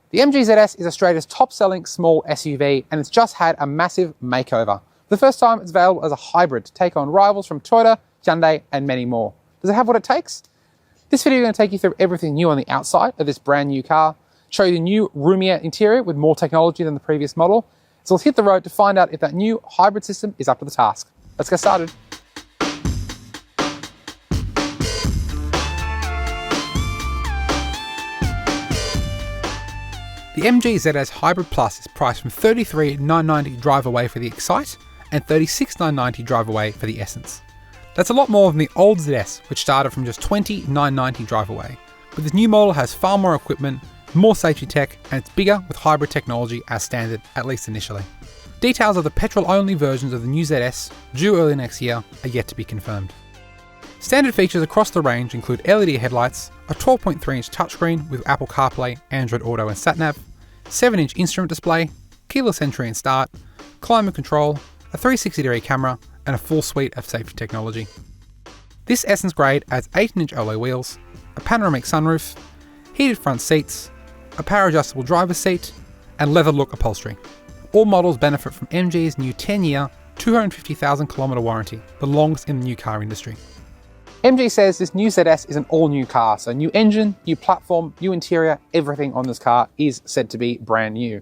The MG ZS is Australia's top-selling small SUV, and it's just had a massive makeover. For the first time, it's available as a hybrid to take on rivals from Toyota, Hyundai, and many more. Does it have what it takes? This video is going to take you through everything new on the outside of this brand new car, show you the new roomier interior with more technology than the previous model. So let's hit the road to find out if that new hybrid system is up to the task. Let's get started. The MG ZS Hybrid Plus is priced from $33,990 drive away for the Excite and $36,990 drive away for the Essence. That's a lot more than the old ZS, which started from just $20,990 drive away. But this new model has far more equipment, more safety tech, and it's bigger with hybrid technology as standard, at least initially. Details of the petrol-only versions of the new ZS, due early next year, are yet to be confirmed. Standard features across the range include LED headlights, a 12.3-inch touchscreen with Apple CarPlay, Android Auto and SatNav, 7-inch instrument display, keyless entry and start, climate control, a 360-degree camera, and a full suite of safety technology. This Essence grade adds 18-inch alloy wheels, a panoramic sunroof, heated front seats, a power-adjustable driver's seat, and leather look upholstery. All models benefit from MG's new 10-year, 250,000 kilometre warranty, the longest in the new car industry. MG says this new ZS is an all-new car, so new engine, new platform, new interior, everything on this car is said to be brand new.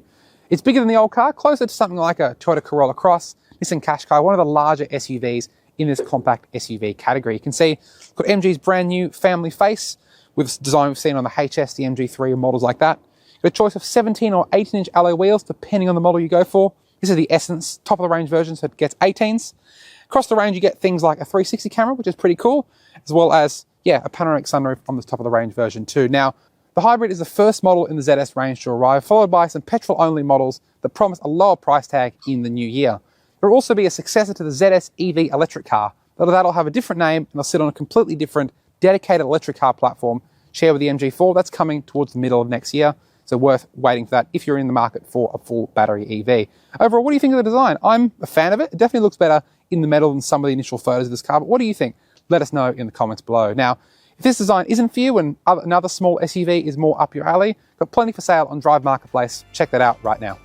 It's bigger than the old car, closer to something like a Toyota Corolla Cross, Nissan Qashqai, one of the larger SUVs in this compact SUV category. You can see got MG's brand new family face with design we've seen on the HS, the MG3 and models like that. You've got a choice of 17 or 18-inch alloy wheels depending on the model you go for. This is the Essence top of the range version, so it gets 18s. Across the range you get things like a 360 camera, which is pretty cool, as well as, a panoramic sunroof on the top of the range version too. Now, the hybrid is the first model in the ZS range to arrive, followed by some petrol-only models that promise a lower price tag in the new year. There will also be a successor to the ZS EV electric car, but that'll have a different name and they'll sit on a completely different, dedicated electric car platform shared with the MG4. That's coming towards the middle of next year, so worth waiting for that if you're in the market for a full battery EV. Overall, what do you think of the design? I'm a fan of it. It definitely looks better in the metal than some of the initial photos of this car, but what do you think? Let us know in the comments below. Now, if this design isn't for you and another small SUV is more up your alley, got plenty for sale on Drive Marketplace. Check that out right now.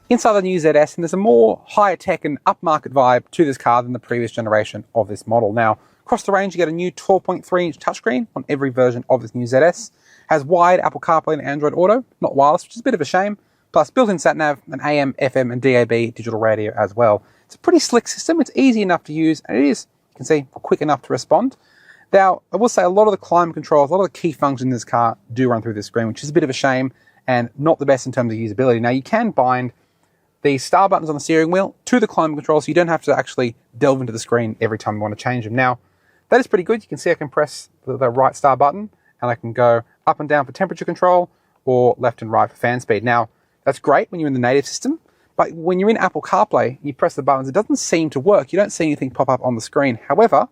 Inside the new ZS, and there's a more higher tech and upmarket vibe to this car than the previous generation of this model. Now, across the range, you get a new 12.3-inch touchscreen on every version of this new ZS. Has wide Apple CarPlay and Android Auto, not wireless, which is a bit of a shame. Plus built-in sat-nav, an AM, FM, and DAB digital radio as well. It's a pretty slick system. It's easy enough to use, and it is, you can see, quick enough to respond. Now, I will say a lot of the climate controls, a lot of the key functions in this car do run through this screen, which is a bit of a shame and not the best in terms of usability. Now, you can bind the star buttons on the steering wheel to the climate control, so you don't have to actually delve into the screen every time you want to change them. Now, that is pretty good. You can see I can press the right star button, and I can go up and down for temperature control or left and right for fan speed. Now, that's great when you're in the native system, but when you're in Apple CarPlay, you press the buttons, it doesn't seem to work. You don't see anything pop up on the screen. However,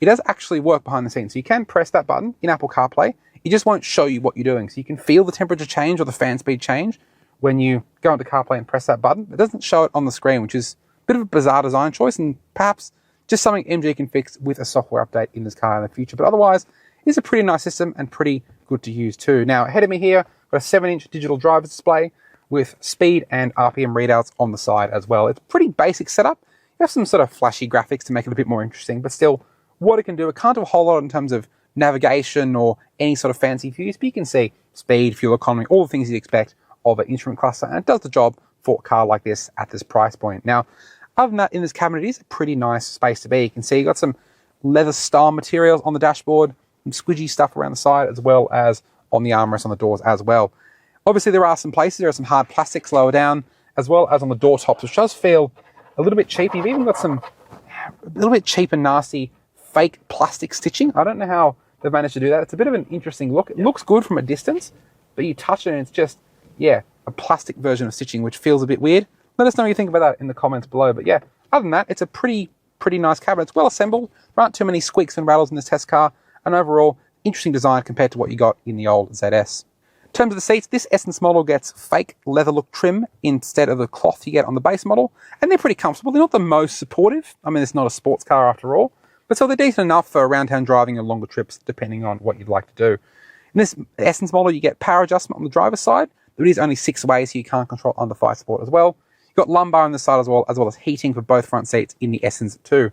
it does actually work behind the scenes. So you can press that button in Apple CarPlay. It just won't show you what you're doing. So you can feel the temperature change or the fan speed change when you go into CarPlay and press that button. It doesn't show it on the screen, which is a bit of a bizarre design choice and perhaps just something MG can fix with a software update in this car in the future. But otherwise, it's a pretty nice system and pretty good to use too. Now, ahead of me here, got a 7-inch digital driver's display with speed and RPM readouts on the side as well. It's a pretty basic setup. You have some sort of flashy graphics to make it a bit more interesting, but still, what it can do, it can't do a whole lot in terms of navigation or any sort of fancy views, but you can see speed, fuel economy, all the things you'd expect of an instrument cluster, and it does the job for a car like this at this price point. Now, other than that, in this cabinet, it is a pretty nice space to be. You can see you've got some leather style materials on the dashboard, some squidgy stuff around the side, as well as on the armrests on the doors as well. Obviously, there are some places, there are some hard plastics lower down, as well as on the door tops, which does feel a little bit cheap. You've even got some a little bit cheap and nasty fake plastic stitching. I don't know how they've managed to do that. It's a bit of an interesting look. It looks good from a distance, but you touch it and it's just, a plastic version of stitching, which feels a bit weird. Let us know what you think about that in the comments below. But other than that, it's a pretty nice cabinet. It's well assembled. There aren't too many squeaks and rattles in this test car, and overall, interesting design compared to what you got in the old ZS. In terms of the seats, this Essence model gets fake leather look trim instead of the cloth you get on the base model, and they're pretty comfortable. They're not the most supportive. I mean, it's not a sports car after all, but so they're decent enough for around town driving and longer trips, depending on what you'd like to do. In this Essence model, you get power adjustment on the driver's side. There is only 6 ways, so you can't control under-thigh support as well. You've got lumbar on the side as well as heating for both front seats in the Essence too.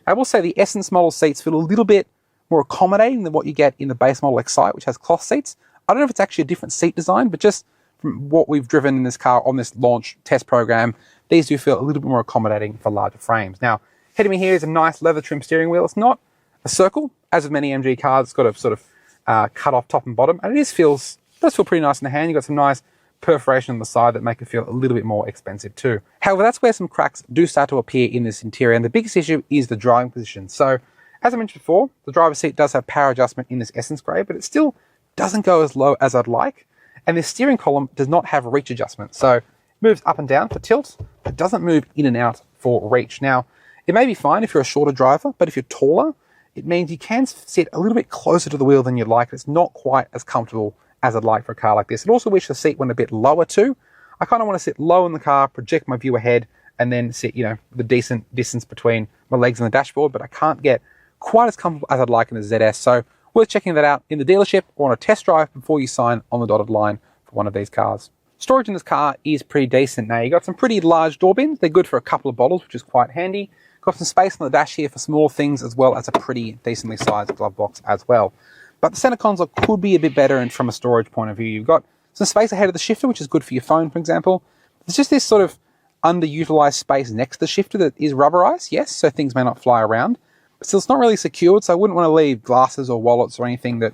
I will say the Essence model seats feel a little bit more accommodating than what you get in the base model Excite, which has cloth seats. I don't know if it's actually a different seat design, but just from what we've driven in this car on this launch test program, these do feel a little bit more accommodating for larger frames. Now, ahead of me here is a nice leather trim steering wheel. It's not a circle, as with many MG cars. It's got a sort of cut off top and bottom, and it does feel pretty nice in the hand. You've got some nice perforation on the side that make it feel a little bit more expensive too. However, that's where some cracks do start to appear in this interior, and the biggest issue is the driving position. So, as I mentioned before, the driver's seat does have power adjustment in this Essence Grey, but it still doesn't go as low as I'd like. And this steering column does not have reach adjustment. So it moves up and down for tilt, but doesn't move in and out for reach. Now, it may be fine if you're a shorter driver, but if you're taller, it means you can sit a little bit closer to the wheel than you'd like. It's not quite as comfortable as I'd like for a car like this. I'd also wish the seat went a bit lower too. I kind of want to sit low in the car, project my view ahead, and then sit, the decent distance between my legs and the dashboard, but I can't get quite as comfortable as I'd like in the ZS. So worth checking that out in the dealership or on a test drive before you sign on the dotted line for one of these cars. Storage in this car is pretty decent. Now, you got some pretty large door bins. They're good for a couple of bottles, which is quite handy. Got some space on the dash here for small things, as well as a pretty decently sized glove box as well. But the center console could be a bit better, and from a storage point of view, you've got some space ahead of the shifter, which is good for your phone, for example. There's just this sort of underutilized space next to the shifter that is rubberized, yes, so things may not fly around. But still, it's not really secured, so I wouldn't want to leave glasses or wallets or anything that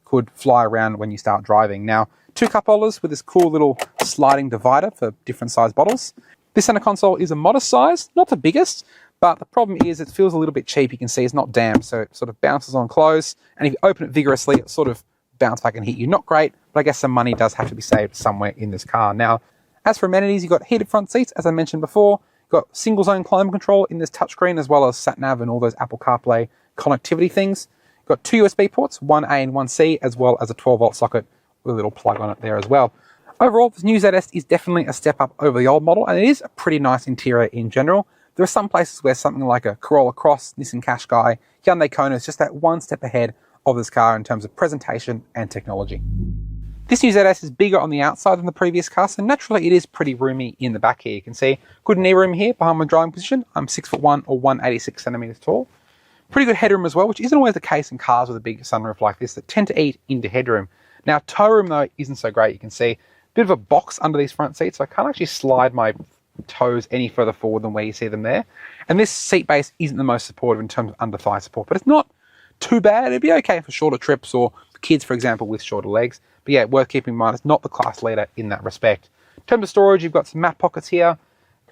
could fly around when you start driving. Now, 2 cup holders with this cool little sliding divider for different size bottles. This center console is a modest size, not the biggest, but the problem is it feels a little bit cheap. You can see it's not damp, so it sort of bounces on close, and if you open it vigorously, it sort of bounce back and hit you. Not great, but I guess some money does have to be saved somewhere in this car. Now, as for amenities, you've got heated front seats, as I mentioned before. You've got single zone climate control in this touchscreen, as well as sat nav and all those Apple CarPlay connectivity things. You've got 2 USB ports, one A and one C, as well as a 12-volt socket with a little plug on it there as well. Overall, this new ZS is definitely a step up over the old model, and it is a pretty nice interior in general. There are some places where something like a Corolla Cross, Nissan Qashqai, Hyundai Kona is just that one step ahead of this car in terms of presentation and technology. This new ZS is bigger on the outside than the previous car, so naturally it is pretty roomy in the back here. You can see good knee room here behind my driving position. I'm 6'1" or 186 centimeters tall. Pretty good headroom as well, which isn't always the case in cars with a big sunroof like this that tend to eat into headroom. Now, toe room though isn't so great. You can see a bit of a box under these front seats, so I can't actually slide my toes any further forward than where you see them there. And this seat base isn't the most supportive in terms of under thigh support, but it's not too bad. It'd be okay for shorter trips or kids, for example, with shorter legs. But yeah, worth keeping in mind, it's not the class leader in that respect. In terms of storage, you've got some mat pockets here,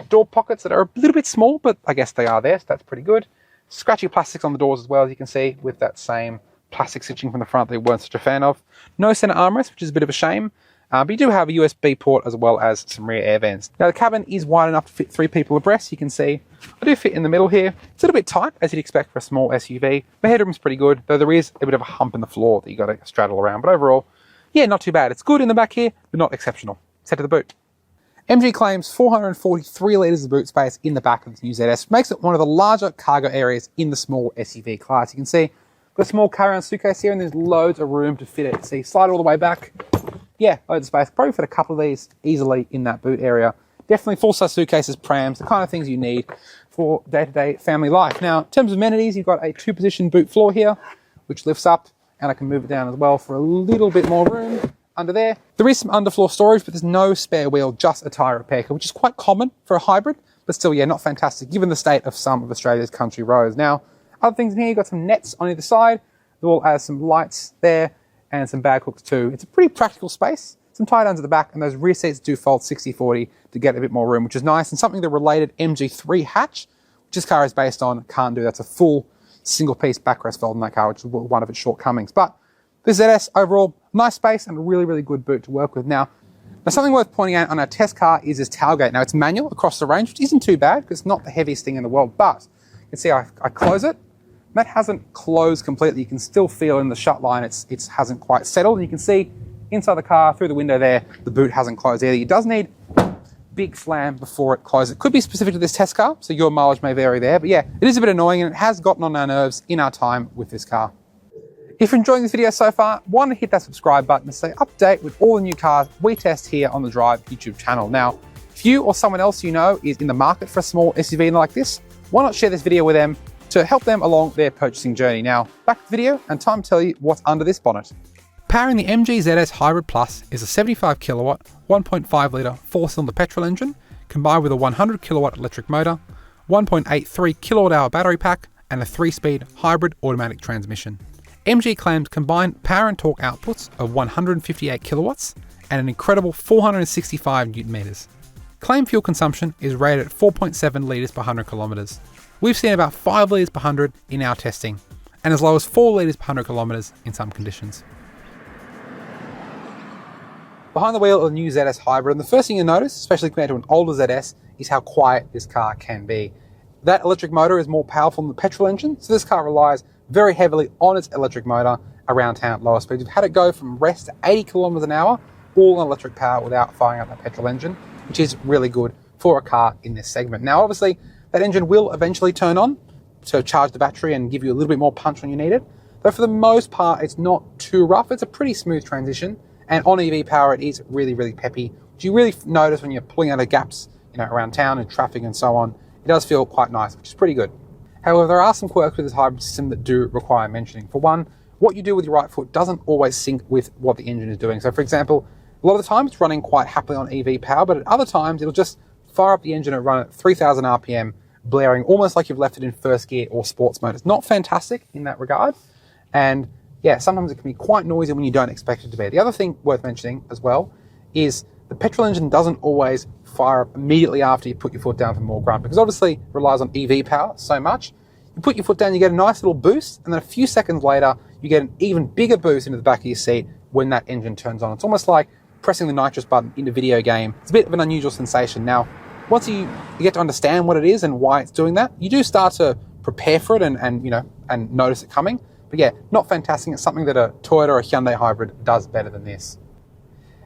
door pockets that are a little bit small, but I guess they are there, so that's pretty good. Scratchy plastics on the doors as well, as you can see, with that same plastic stitching from the front that we weren't such a fan of. No center armrest, which is a bit of a shame. But you do have a USB port as well as some rear air vents. Now, the cabin is wide enough to fit 3 people abreast. You can see I do fit in the middle here. It's a little bit tight, as you'd expect for a small SUV. The headroom's pretty good, though there is a bit of a hump in the floor that you got to straddle around. But overall, yeah, not too bad. It's good in the back here, but not exceptional. Set to the boot. MG claims 443 litres of boot space in the back of this new ZS, makes it one of the larger cargo areas in the small SUV class. You can see got a small carry-on suitcase here, and there's loads of room to fit it. See, slide all the way back. Yeah, loads of space. Probably fit a couple of these easily in that boot area. Definitely full-size suitcases, prams, the kind of things you need for day-to-day family life. Now, in terms of amenities, you've got a 2-position boot floor here, which lifts up, and I can move it down as well for a little bit more room under there. There is some underfloor storage, but there's no spare wheel, just a tyre repair kit, which is quite common for a hybrid, but still, yeah, not fantastic, given the state of some of Australia's country roads. Now, other things in here, you've got some nets on either side, as well as some lights there, and some bag hooks too. It's a pretty practical space. Some tie-downs at the back, and those rear seats do fold 60-40 to get a bit more room, which is nice. And something the related MG3 hatch, which this car is based on, can't do. That's a full single-piece backrest fold in that car, which is one of its shortcomings. But this ZS, overall, nice space and a really, really good boot to work with. Now, something worth pointing out on our test car is this tailgate. Now, it's manual across the range, which isn't too bad because it's not the heaviest thing in the world, but you can see I close it. That hasn't closed completely. You can still feel in the shut line it hasn't quite settled. And you can see inside the car, through the window there, the boot hasn't closed either. It does need big slam before it closes. It could be specific to this test car, so your mileage may vary there. But yeah, it is a bit annoying, and it has gotten on our nerves in our time with this car. If you're enjoying this video so far, why not hit that subscribe button to stay up to date with all the new cars we test here on the Drive YouTube channel. Now, if you or someone else you know is in the market for a small SUV like this, why not share this video with them to help them along their purchasing journey. Now, back to the video and time to tell you what's under this bonnet. Powering the MG ZS Hybrid Plus is a 75 kilowatt, 1.5 litre 4-cylinder petrol engine, combined with a 100 kilowatt electric motor, 1.83 kilowatt hour battery pack, and a 3-speed hybrid automatic transmission. MG claims combined power and torque outputs of 158 kilowatts and an incredible 465 newton meters. Claimed fuel consumption is rated at 4.7 litres per 100 kilometres. We've seen about 5 litres per 100 in our testing, and as low as 4 litres per 100 kilometres in some conditions. Behind the wheel of the new ZS Hybrid, and the first thing you'll notice, especially compared to an older ZS, is how quiet this car can be. That electric motor is more powerful than the petrol engine, so this car relies very heavily on its electric motor around town at lower speeds. We've had it go from rest to 80 kilometers an hour, all on electric power without firing up that petrol engine, which is really good for a car in this segment. Now, obviously, that engine will eventually turn on to charge the battery and give you a little bit more punch when you need it. But for the most part, it's not too rough. It's a pretty smooth transition. And on EV power, it is really, really peppy, which you really notice when you're pulling out of gaps, around town and traffic and so on. It does feel quite nice, which is pretty good. However, there are some quirks with this hybrid system that do require mentioning. For one, what you do with your right foot doesn't always sync with what the engine is doing. So for example, a lot of the time it's running quite happily on EV power, but at other times it'll just fire up the engine and run at 3000 RPM, blaring almost like you've left it in first gear or sports mode. It's not fantastic in that regard. And yeah, sometimes it can be quite noisy when you don't expect it to be. The other thing worth mentioning as well is the petrol engine doesn't always fire up immediately after you put your foot down for more grunt, because obviously it relies on EV power so much. You put your foot down, you get a nice little boost, and then a few seconds later, you get an even bigger boost into the back of your seat when that engine turns on. It's almost like pressing the nitrous button in a video game. It's a bit of an unusual sensation. Now, once you get to understand what it is and why it's doing that, you do start to prepare for it and notice it coming. But yeah, not fantastic. It's something that a Toyota or a Hyundai hybrid does better than this.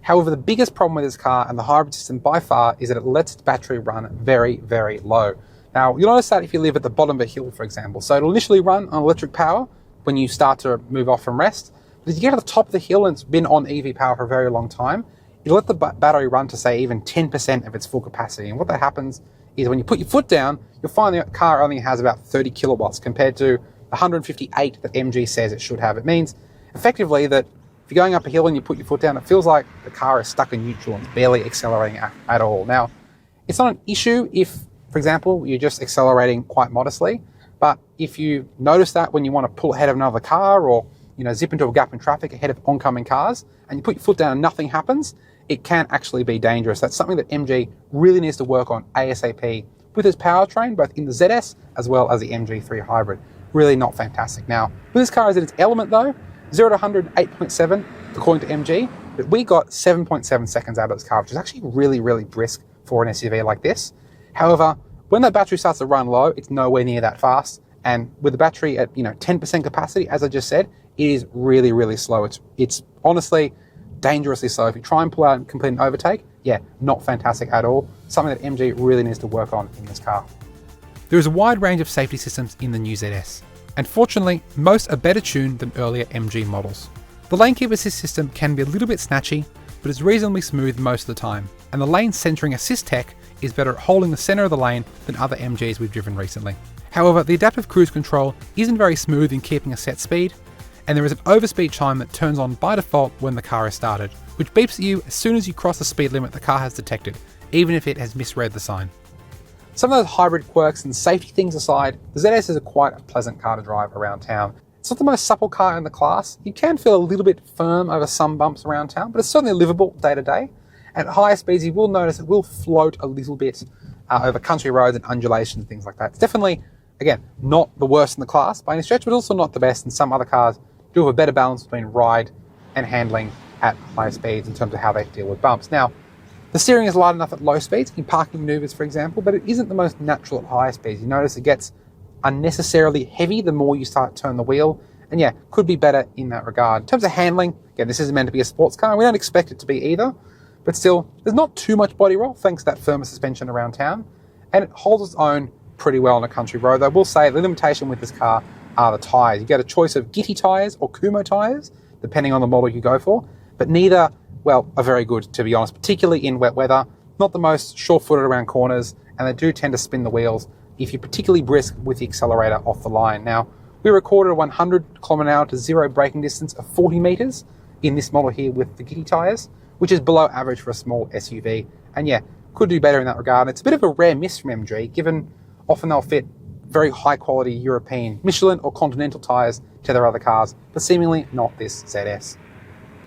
However, the biggest problem with this car and the hybrid system by far is that it lets its battery run very, very low. Now, you'll notice that if you live at the bottom of a hill, for example. So it'll initially run on electric power when you start to move off from rest. But as you get to the top of the hill and it's been on EV power for a very long time, it'll let the battery run to, say, even 10% of its full capacity. And what that happens is when you put your foot down, you'll find the car only has about 30 kilowatts compared to the 158 that MG says it should have. It means effectively that if you're going up a hill and you put your foot down, it feels like the car is stuck in neutral and it's barely accelerating at all. Now, it's not an issue if, for example, you're just accelerating quite modestly, but if you notice that when you want to pull ahead of another car or zip into a gap in traffic ahead of oncoming cars and you put your foot down and nothing happens, it can actually be dangerous. That's something that MG really needs to work on ASAP with its powertrain, both in the ZS as well as the MG3 hybrid. Really not fantastic. Now, with this car is in its element though, 0 to 100, 8.7 according to MG, but we got 7.7 seconds out of this car, which is actually really, really brisk for an SUV like this. However, when that battery starts to run low, it's nowhere near that fast. And with the battery at 10% capacity, as I just said, it is really, really slow. It's honestly dangerously slow. If you try and pull out and complete an overtake, yeah, not fantastic at all. Something that MG really needs to work on in this car. There is a wide range of safety systems in the new ZS, and fortunately, most are better tuned than earlier MG models. The lane keep assist system can be a little bit snatchy, but is reasonably smooth most of the time, and the lane centering assist tech is better at holding the center of the lane than other MGs we've driven recently. However, the adaptive cruise control isn't very smooth in keeping a set speed, and there is an overspeed chime that turns on by default when the car is started, which beeps at you as soon as you cross the speed limit the car has detected, even if it has misread the sign. Some of those hybrid quirks and safety things aside, the ZS is quite a pleasant car to drive around town. It's not the most supple car in the class. You can feel a little bit firm over some bumps around town, but it's certainly livable day to day. At higher speeds, you will notice it will float a little bit over country roads and undulations and things like that. It's definitely, again, not the worst in the class by any stretch, but also not the best, and some other cars do have a better balance between ride and handling at higher speeds in terms of how they deal with bumps. Now, the steering is light enough at low speeds, in parking maneuvers for example, but it isn't the most natural at higher speeds. You notice it gets unnecessarily heavy the more you start to turn the wheel, and yeah, could be better in that regard. In terms of handling, again, this is meant to be a sports car, and we don't expect it to be either, but still, there's not too much body roll thanks to that firmer suspension around town, and it holds its own pretty well on a country road. I will say the limitation with this car are the tyres. You get a choice of Gitti tyres or Kumo tyres, depending on the model you go for, but neither, well, are very good, to be honest, particularly in wet weather. Not the most sure-footed around corners, and they do tend to spin the wheels if you're particularly brisk with the accelerator off the line. Now, we recorded a 100 km/h to zero braking distance of 40 metres in this model here with the Gitti tyres, which is below average for a small SUV. And yeah, could do better in that regard. It's a bit of a rare miss from MG, given often they'll fit very high quality European Michelin or Continental tyres to their other cars, but seemingly not this ZS.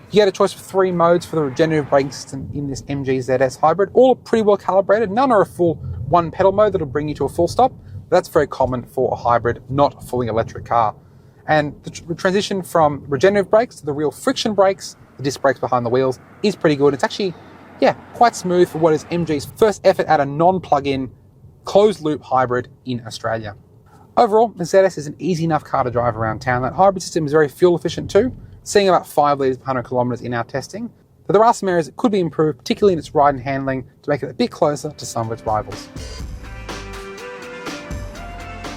You get a choice of 3 modes for the regenerative braking system in this MG ZS hybrid. All are pretty well calibrated. None are a full 1-pedal mode that'll bring you to a full stop. But that's very common for a hybrid, not a fully electric car. And the transition from regenerative brakes to the real friction brakes, the disc brakes behind the wheels, is pretty good. It's actually, yeah, quite smooth for what is MG's first effort at a non-plug-in, closed-loop hybrid in Australia. Overall, the ZS is an easy enough car to drive around town. That hybrid system is very fuel efficient too, seeing about 5 litres per 100 kilometres in our testing. But there are some areas that could be improved, particularly in its ride and handling, to make it a bit closer to some of its rivals.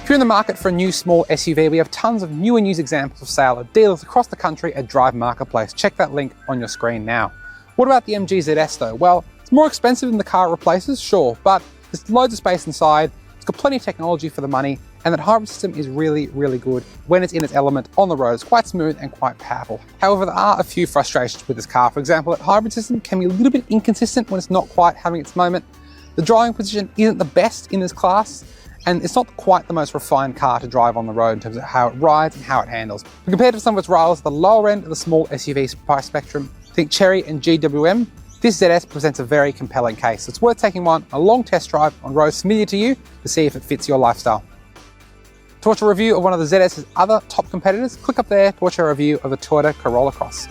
If you're in the market for a new small SUV, we have tons of new and used examples for sale at dealers across the country at Drive Marketplace. Check that link on your screen now. What about the MG ZS though? Well, it's more expensive than the car it replaces, sure, but there's loads of space inside, it's got plenty of technology for the money, and that hybrid system is really, really good when it's in its element on the road. It's quite smooth and quite powerful. However, there are a few frustrations with this car. For example, that hybrid system can be a little bit inconsistent when it's not quite having its moment. The driving position isn't the best in this class, and it's not quite the most refined car to drive on the road in terms of how it rides and how it handles. But compared to some of its rivals at the lower end of the small SUV price spectrum, think Chery and GWM, this ZS presents a very compelling case. It's worth taking a long test drive on roads familiar to you to see if it fits your lifestyle. To watch a review of one of the ZS's other top competitors, click up there to watch our review of the Toyota Corolla Cross.